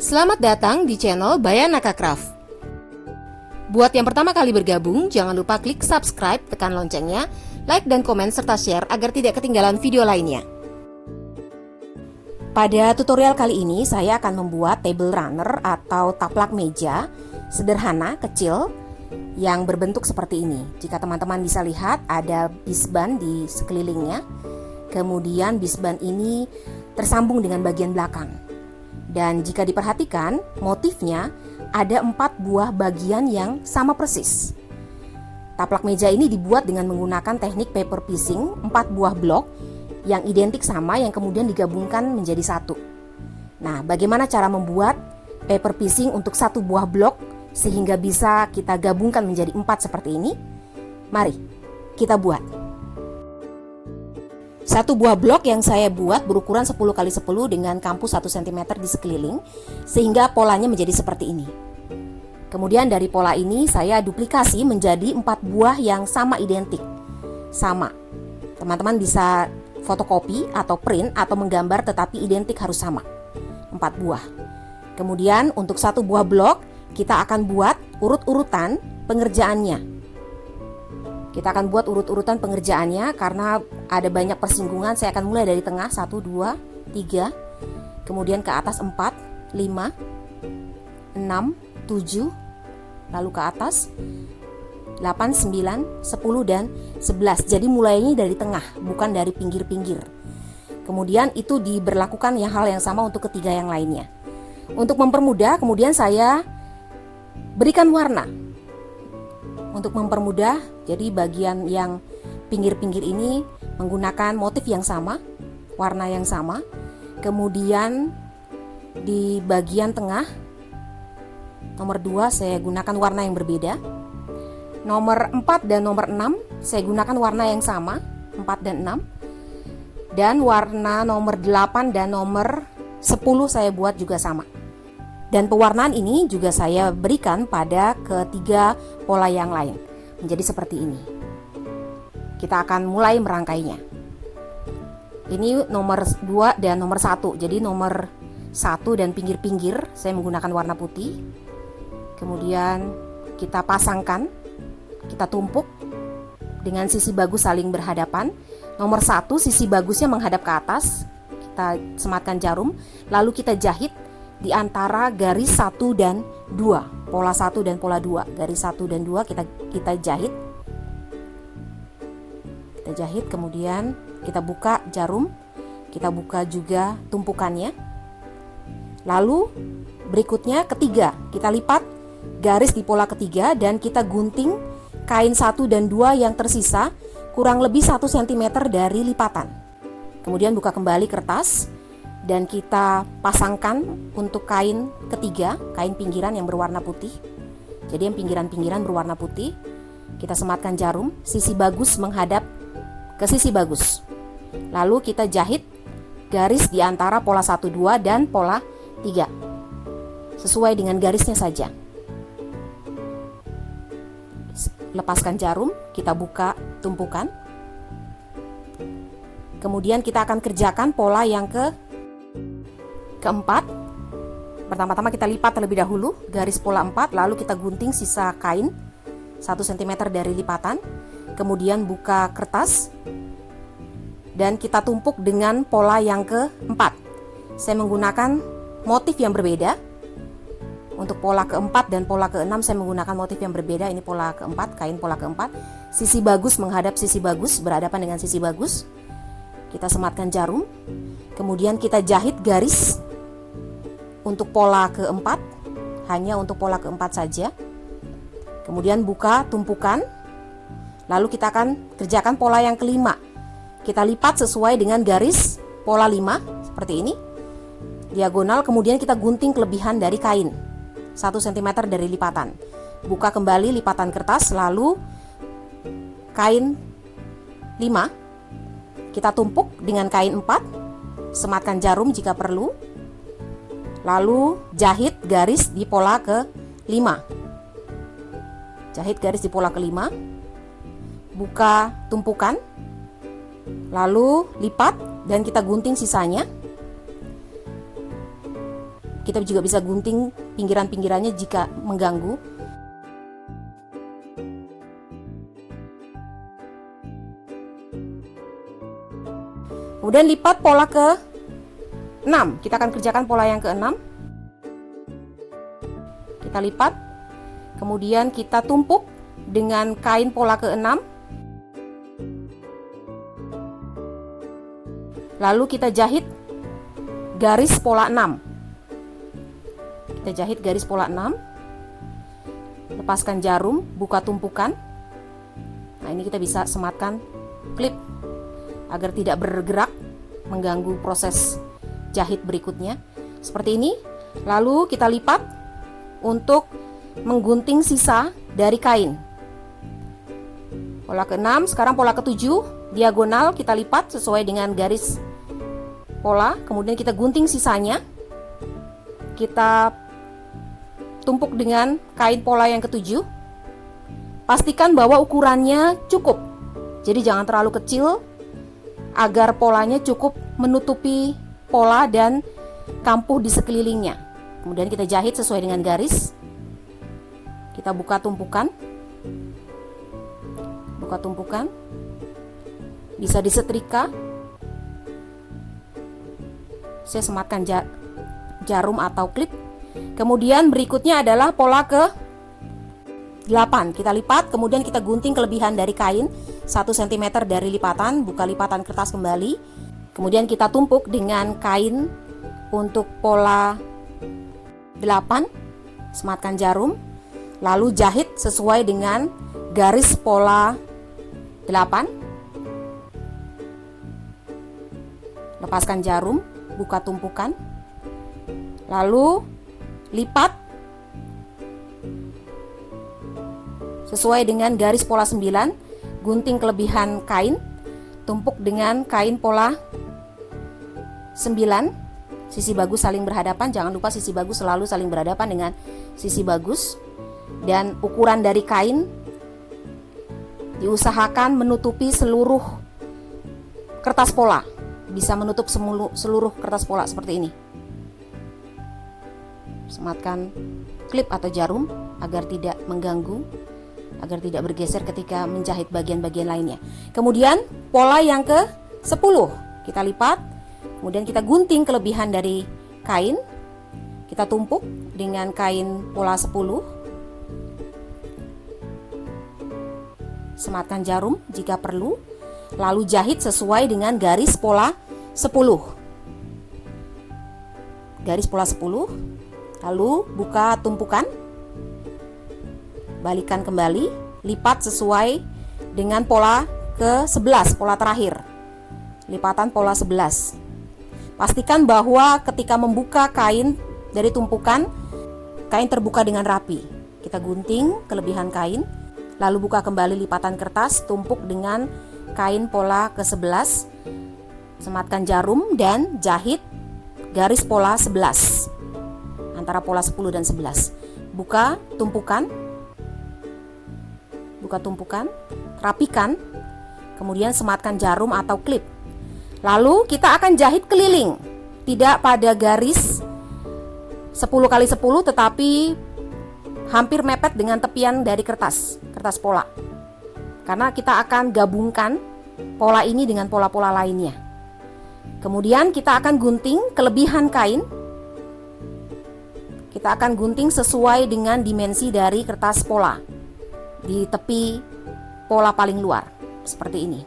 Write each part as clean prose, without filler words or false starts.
Selamat datang di channel Bayanaka Craft. Buat yang pertama kali bergabung, jangan lupa klik subscribe, tekan loncengnya, like dan komen serta share agar tidak ketinggalan video lainnya. Pada tutorial kali ini saya akan membuat table runner atau taplak meja sederhana, kecil, yang berbentuk seperti ini. Jika teman-teman bisa lihat, ada bisban di sekelilingnya. Kemudian bisban ini tersambung dengan bagian belakang. Dan jika diperhatikan, motifnya ada 4 buah bagian yang sama persis. Taplak meja ini dibuat dengan menggunakan teknik paper piecing, 4 buah blok yang identik sama yang kemudian digabungkan menjadi satu. Nah, bagaimana cara membuat paper piecing untuk 1 buah blok sehingga bisa kita gabungkan menjadi 4 seperti ini? Mari kita buat. 1 buah blok yang saya buat berukuran 10x10 dengan kampu 1 cm di sekeliling, sehingga polanya menjadi seperti ini. Kemudian dari pola ini saya duplikasi menjadi 4 buah yang sama identik. Sama. Teman-teman bisa fotokopi atau print atau menggambar, tetapi identik harus sama. 4 buah. Kemudian untuk 1 buah blok kita akan buat urut-urutan pengerjaannya. Kita akan buat urut-urutan pengerjaannya karena ada banyak persinggungan. Saya akan mulai dari tengah, 1, 2, 3, kemudian ke atas 4, 5, 6, 7, lalu ke atas 8, 9, 10, dan 11. Jadi mulainya dari tengah, bukan dari pinggir-pinggir. Kemudian itu diberlakukan hal yang sama untuk ketiga yang lainnya. Untuk mempermudah, kemudian saya berikan warna. Untuk mempermudah, jadi bagian yang pinggir-pinggir ini menggunakan motif yang sama, warna yang sama. Kemudian di bagian tengah, nomor 2 saya gunakan warna yang berbeda. Nomor 4 dan nomor 6 saya gunakan warna yang sama, 4 dan 6. Dan warna nomor 8 dan nomor 10 saya buat juga sama. Dan pewarnaan ini juga saya berikan pada ketiga pola yang lain, menjadi seperti ini. Kita akan mulai merangkainya. Ini nomor 2 dan nomor 1. Jadi nomor 1 dan pinggir-pinggir saya menggunakan warna putih. Kemudian kita pasangkan, kita tumpuk dengan sisi bagus saling berhadapan. Nomor 1 sisi bagusnya menghadap ke atas. Kita sematkan jarum, lalu kita jahit di antara garis 1 dan 2, pola 1 dan pola 2, garis 1 dan 2 kita jahit. Kita jahit, kemudian kita buka jarum, kita buka juga tumpukannya. Lalu berikutnya ketiga, kita lipat garis di pola ketiga dan kita gunting kain 1 dan 2 yang tersisa kurang lebih 1 cm dari lipatan. Kemudian buka kembali kertas dan kita pasangkan untuk kain ketiga, kain pinggiran yang berwarna putih. Jadi yang pinggiran-pinggiran berwarna putih, kita sematkan jarum, sisi bagus menghadap ke sisi bagus. Lalu kita jahit garis di antara pola 1, 2 dan pola 3 sesuai dengan garisnya saja. Lepaskan jarum, kita buka tumpukan. Kemudian kita akan kerjakan pola yang keempat. Pertama-tama kita lipat terlebih dahulu garis pola 4, lalu kita gunting sisa kain 1 cm dari lipatan. Kemudian buka kertas dan kita tumpuk dengan pola yang keempat. Saya menggunakan motif yang berbeda. Untuk pola keempat dan pola keenam saya menggunakan motif yang berbeda. Ini pola keempat, kain pola keempat. Sisi bagus menghadap sisi bagus, berhadapan dengan sisi bagus. Kita sematkan jarum, kemudian kita jahit garis untuk pola keempat, hanya untuk pola keempat saja. Kemudian buka tumpukan, lalu kita akan kerjakan pola yang kelima. Kita lipat sesuai dengan garis pola 5, seperti ini, diagonal, kemudian kita gunting kelebihan dari kain 1 cm dari lipatan. Buka kembali lipatan kertas, lalu kain 5 kita tumpuk dengan kain 4, sematkan jarum jika perlu, lalu jahit garis di pola ke-5. Jahit garis di pola ke-5, buka tumpukan, lalu lipat dan kita gunting sisanya. Kita juga bisa gunting pinggiran-pinggirannya jika mengganggu. Kemudian lipat pola ke-6. Kita akan kerjakan pola yang ke-6. Kita lipat. Kemudian kita tumpuk dengan kain pola ke-6. Lalu kita jahit garis pola 6. Kita jahit garis pola 6. Lepaskan jarum, buka tumpukan. Nah, ini kita bisa sematkan klip agar tidak bergerak mengganggu proses jahit berikutnya. Seperti ini. Lalu kita lipat untuk menggunting sisa dari kain. Pola ke-6, sekarang pola ke-7, diagonal kita lipat sesuai dengan garis pola, kemudian kita gunting sisanya. Kita tumpuk dengan kain pola yang ke-7. Pastikan bahwa ukurannya cukup. Jadi jangan terlalu kecil agar polanya cukup menutupi pola dan kampuh di sekelilingnya. Kemudian kita jahit sesuai dengan garis. Kita buka tumpukan. Buka tumpukan. Bisa disetrika. Saya sematkan jarum atau klip. Kemudian berikutnya adalah pola ke-8. Kita lipat, kemudian kita gunting kelebihan dari kain 1 cm dari lipatan, buka lipatan kertas kembali. Kemudian kita tumpuk dengan kain untuk pola 8. Sematkan jarum, lalu jahit sesuai dengan garis pola 8. Lepaskan jarum, buka tumpukan. Lalu lipat sesuai dengan garis pola 9, gunting kelebihan kain, tumpuk dengan kain pola 9, sisi bagus saling berhadapan. Jangan lupa sisi bagus selalu saling berhadapan dengan sisi bagus. Dan ukuran dari kain diusahakan menutupi seluruh kertas pola. Bisa menutup seluruh kertas pola seperti ini. Sematkan klip atau jarum agar tidak mengganggu, agar tidak bergeser ketika menjahit bagian-bagian lainnya. Kemudian pola yang ke-10 kita lipat, kemudian kita gunting kelebihan dari kain. Kita tumpuk dengan kain pola 10. Sematkan jarum jika perlu, lalu jahit sesuai dengan garis pola 10. Garis pola 10. Lalu buka tumpukan, balikan kembali, lipat sesuai dengan pola ke-11, pola terakhir. Lipatan pola 11. Pastikan bahwa ketika membuka kain dari tumpukan, kain terbuka dengan rapi. Kita gunting kelebihan kain, lalu buka kembali lipatan kertas, tumpuk dengan kain pola ke-11. Sematkan jarum dan jahit garis pola 11. Antara pola 10 dan 11. Buka tumpukan, rapikan, kemudian sematkan jarum atau klip. Lalu kita akan jahit keliling, tidak pada garis 10x10, tetapi hampir mepet dengan tepian dari kertas pola. Karena kita akan gabungkan pola ini dengan pola-pola lainnya. Kemudian kita akan gunting kelebihan kain. Kita akan gunting sesuai dengan dimensi dari kertas pola di tepi pola paling luar, seperti ini.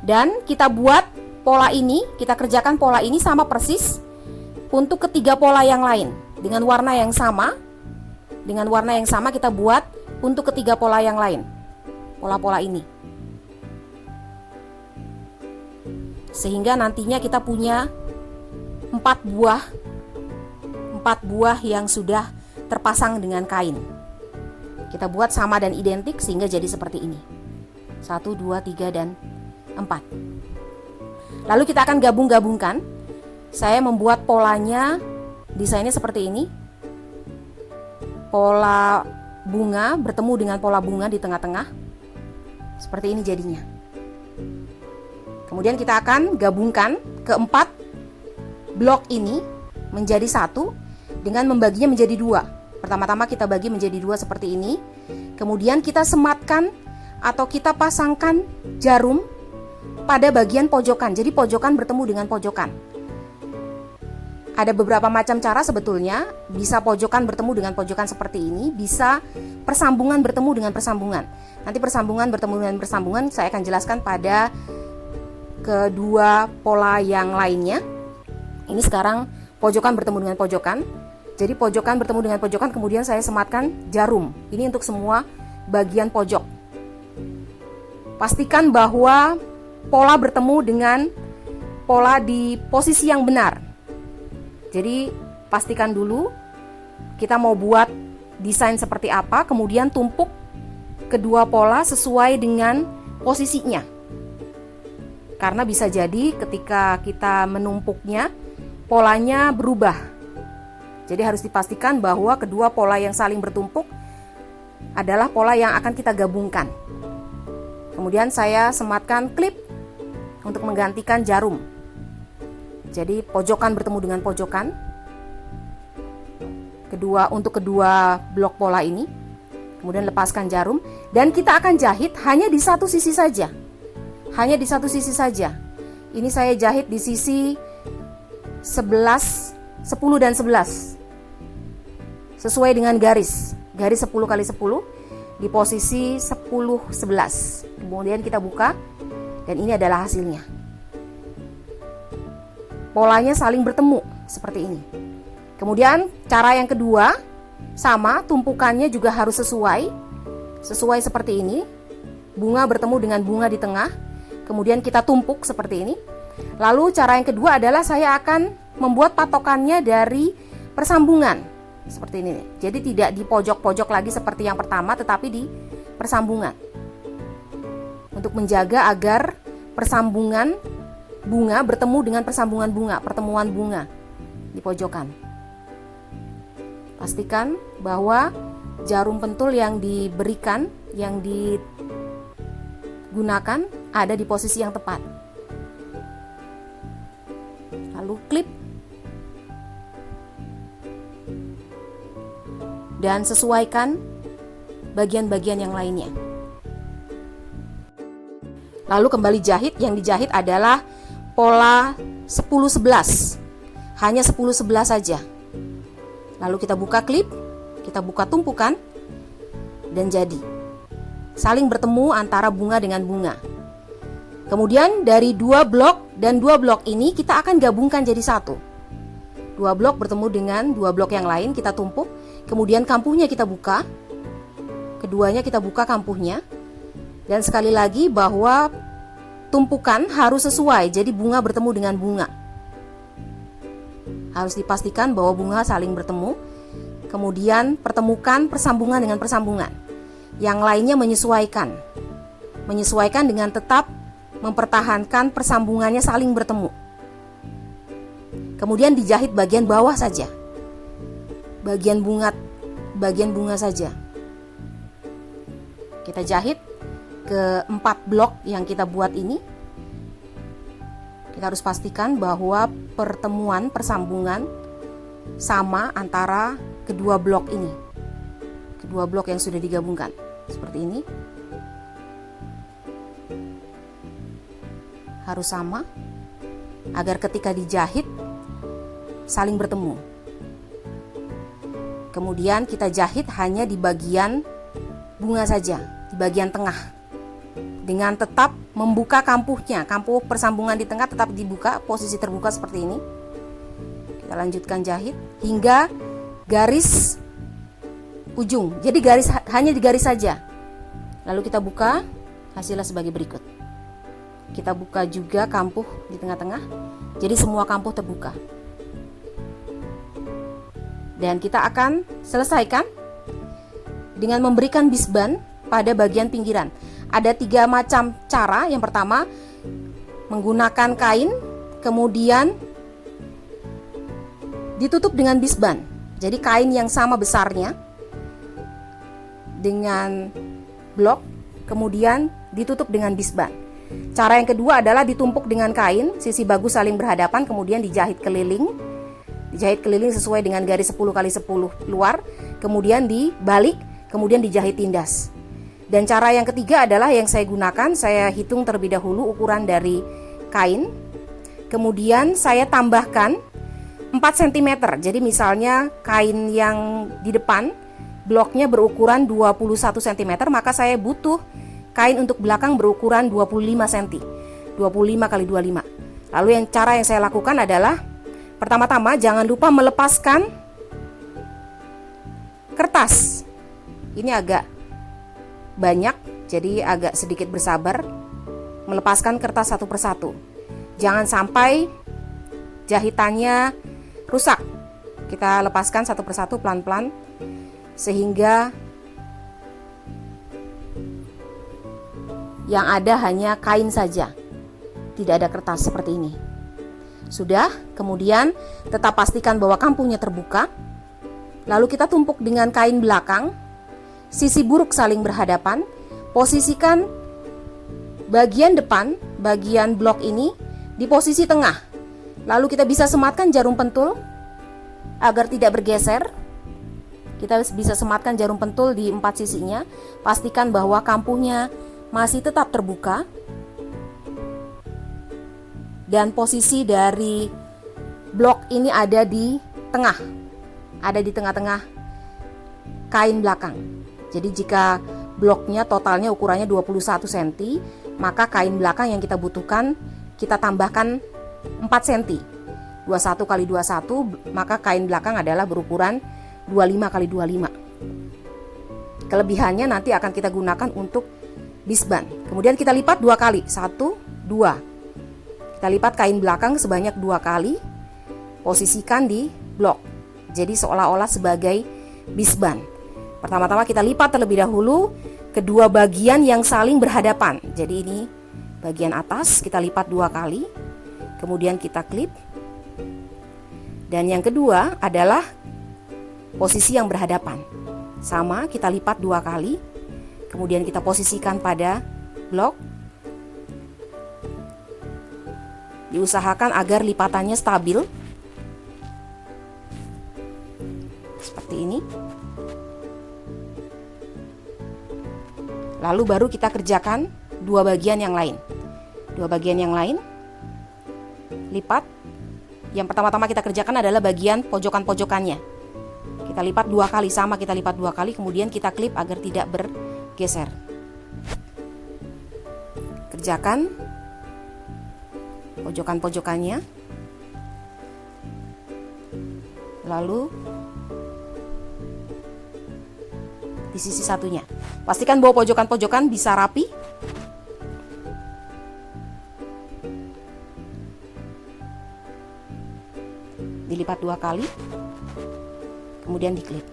Dan kita buat pola ini, kita kerjakan pola ini sama persis untuk ketiga pola yang lain. Dengan warna yang sama kita buat untuk ketiga pola yang lain, pola-pola ini. Sehingga nantinya kita punya 4 buah yang sudah terpasang dengan kain. Kita buat sama dan identik sehingga jadi seperti ini. 1, 2, 3, dan 4. Lalu kita akan gabung-gabungkan. Saya membuat polanya, desainnya seperti ini. Pola bunga bertemu dengan pola bunga di tengah-tengah. Seperti ini jadinya. Kemudian kita akan gabungkan keempat blok ini menjadi satu dengan membaginya menjadi dua. Pertama-tama kita bagi menjadi dua seperti ini. Kemudian kita sematkan atau kita pasangkan jarum pada bagian pojokan. Jadi pojokan bertemu dengan pojokan. Ada beberapa macam cara sebetulnya. Bisa pojokan bertemu dengan pojokan seperti ini, bisa persambungan bertemu dengan persambungan. Nanti persambungan bertemu dengan persambungan saya akan jelaskan pada kedua pola yang lainnya. Ini sekarang pojokan bertemu dengan pojokan. Jadi pojokan bertemu dengan pojokan, kemudian saya sematkan jarum. Ini untuk semua bagian pojok. Pastikan bahwa pola bertemu dengan pola di posisi yang benar. Jadi pastikan dulu kita mau buat desain seperti apa, kemudian tumpuk kedua pola sesuai dengan posisinya. Karena bisa jadi ketika kita menumpuknya, polanya berubah. Jadi harus dipastikan bahwa kedua pola yang saling bertumpuk adalah pola yang akan kita gabungkan. Kemudian saya sematkan klip untuk menggantikan jarum. Jadi pojokan bertemu dengan pojokan. Untuk kedua blok pola ini. Kemudian lepaskan jarum dan kita akan jahit hanya di satu sisi saja. Hanya di satu sisi saja. Ini saya jahit di sisi 11, 10 dan 11. Sesuai dengan garis 10 kali 10 di posisi 10, 11. Kemudian kita buka dan ini adalah hasilnya. Polanya saling bertemu seperti ini. Kemudian cara yang kedua sama, tumpukannya juga harus sesuai seperti ini. Bunga bertemu dengan bunga di tengah. Kemudian kita tumpuk seperti ini. Lalu cara yang kedua adalah saya akan membuat patokannya dari persambungan seperti ini. Jadi tidak di pojok-pojok lagi seperti yang pertama, tetapi di persambungan. Untuk menjaga agar persambungan bunga bertemu dengan persambungan bunga, pertemuan bunga di pojokan. Pastikan bahwa jarum pentul yang diberikan, yang digunakan ada di posisi yang tepat. Lalu klip dan sesuaikan bagian-bagian yang lainnya. Lalu kembali jahit. Yang dijahit adalah pola 10-11. Hanya 10-11 saja. Lalu kita buka klip, kita buka tumpukan, dan jadi saling bertemu antara bunga dengan bunga. Kemudian dari dua blok dan dua blok ini kita akan gabungkan jadi satu. Dua blok bertemu dengan dua blok yang lain, kita tumpuk. Kemudian kampuhnya kita buka. Keduanya kita buka kampuhnya. Dan sekali lagi bahwa tumpukan harus sesuai. Jadi bunga bertemu dengan bunga. Harus dipastikan bahwa bunga saling bertemu. Kemudian pertemukan persambungan dengan persambungan. Yang lainnya menyesuaikan. Menyesuaikan dengan tetap mempertahankan persambungannya saling bertemu. Kemudian dijahit bagian bawah saja. Bagian bunga saja. Kita jahit ke 4 blok yang kita buat ini. Kita harus pastikan bahwa pertemuan persambungan sama antara kedua blok ini. Kedua blok yang sudah digabungkan. Seperti ini. Harus sama agar ketika dijahit saling bertemu. Kemudian kita jahit hanya di bagian bunga saja, di bagian tengah. Dengan tetap membuka kampuhnya, kampuh persambungan di tengah tetap dibuka, posisi terbuka seperti ini. Kita lanjutkan jahit hingga garis ujung. Jadi hanya di garis saja. Lalu kita buka, hasilnya sebagai berikut. Kita buka juga kampuh di tengah-tengah. Jadi semua kampuh terbuka. Dan kita akan selesaikan dengan memberikan bisban pada bagian pinggiran. Ada 3 macam cara. Yang pertama, menggunakan kain, kemudian ditutup dengan bisban. Jadi kain yang sama besarnya dengan blok, kemudian ditutup dengan bisban. Cara yang kedua adalah ditumpuk dengan kain, sisi bagus saling berhadapan, kemudian dijahit keliling jahit keliling sesuai dengan garis 10 kali 10 luar, kemudian dibalik, kemudian dijahit tindas. Dan cara yang ketiga adalah yang saya gunakan, saya hitung terlebih dahulu ukuran dari kain, kemudian saya tambahkan 4 cm. Jadi misalnya kain yang di depan bloknya berukuran 21 cm, maka saya butuh kain untuk belakang berukuran 25 cm, 25 kali 25. Lalu cara yang saya lakukan adalah pertama-tama jangan lupa melepaskan kertas. Ini agak banyak, jadi agak sedikit bersabar. Melepaskan kertas satu persatu. Jangan sampai jahitannya rusak. Kita lepaskan satu persatu pelan-pelan sehingga yang ada hanya kain saja. Tidak ada kertas seperti ini. Sudah, kemudian tetap pastikan bahwa kampungnya terbuka. Lalu kita tumpuk dengan kain belakang. Sisi buruk saling berhadapan. Posisikan bagian depan, bagian blok ini di posisi tengah. Lalu kita bisa sematkan jarum pentul agar tidak bergeser. Kita bisa sematkan jarum pentul di 4 sisinya. Pastikan bahwa kampungnya masih tetap terbuka. Dan posisi dari blok ini ada di tengah. Ada di tengah-tengah kain belakang. Jadi jika bloknya totalnya ukurannya 21 cm, maka kain belakang yang kita butuhkan kita tambahkan 4 cm. 21 kali 21, maka kain belakang adalah berukuran 25 kali 25. Kelebihannya nanti akan kita gunakan untuk bisban. Kemudian kita lipat 2 kali, 1, 2. Kita lipat kain belakang sebanyak 2 kali, posisikan di blok. Jadi seolah-olah sebagai bisban. Pertama-tama kita lipat terlebih dahulu kedua bagian yang saling berhadapan. Jadi ini bagian atas kita lipat 2 kali, kemudian kita klip. Dan yang kedua adalah posisi yang berhadapan. Sama, kita lipat 2 kali, kemudian kita posisikan pada blok. Diusahakan agar lipatannya stabil. Seperti ini. Lalu baru kita kerjakan 2 bagian yang lain. 2 bagian yang lain. Lipat. Yang pertama-tama kita kerjakan adalah bagian pojokan-pojokannya. Kita lipat 2 kali, sama kita lipat 2 kali, kemudian kita klip agar tidak bergeser. Kerjakan pojokan-pojokannya. Lalu di sisi satunya. Pastikan bahwa pojokan-pojokan bisa rapi. Dilipat 2 kali. Kemudian diklip.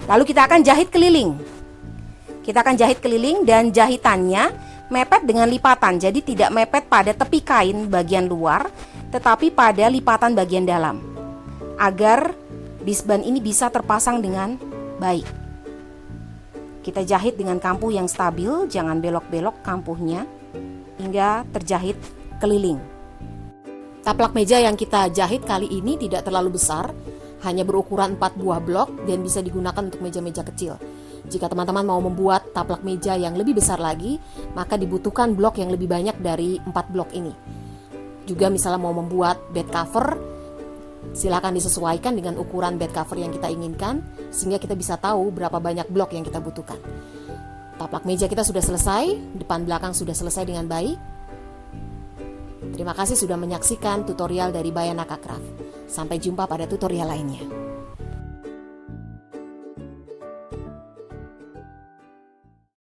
Lalu kita akan jahit keliling. Kita akan jahit keliling dan jahitannya mepet dengan lipatan. Jadi tidak mepet pada tepi kain bagian luar, tetapi pada lipatan bagian dalam. Agar bisban ini bisa terpasang dengan baik. Kita jahit dengan kampuh yang stabil, jangan belok-belok kampuhnya hingga terjahit keliling. Taplak meja yang kita jahit kali ini tidak terlalu besar, hanya berukuran 4 buah blok dan bisa digunakan untuk meja-meja kecil. Jika teman-teman mau membuat taplak meja yang lebih besar lagi, maka dibutuhkan blok yang lebih banyak dari 4 blok ini. Juga misalnya mau membuat bed cover, silakan disesuaikan dengan ukuran bed cover yang kita inginkan, sehingga kita bisa tahu berapa banyak blok yang kita butuhkan. Taplak meja kita sudah selesai, depan belakang sudah selesai dengan baik. Terima kasih sudah menyaksikan tutorial dari Bayanaka Craft. Sampai jumpa pada tutorial lainnya.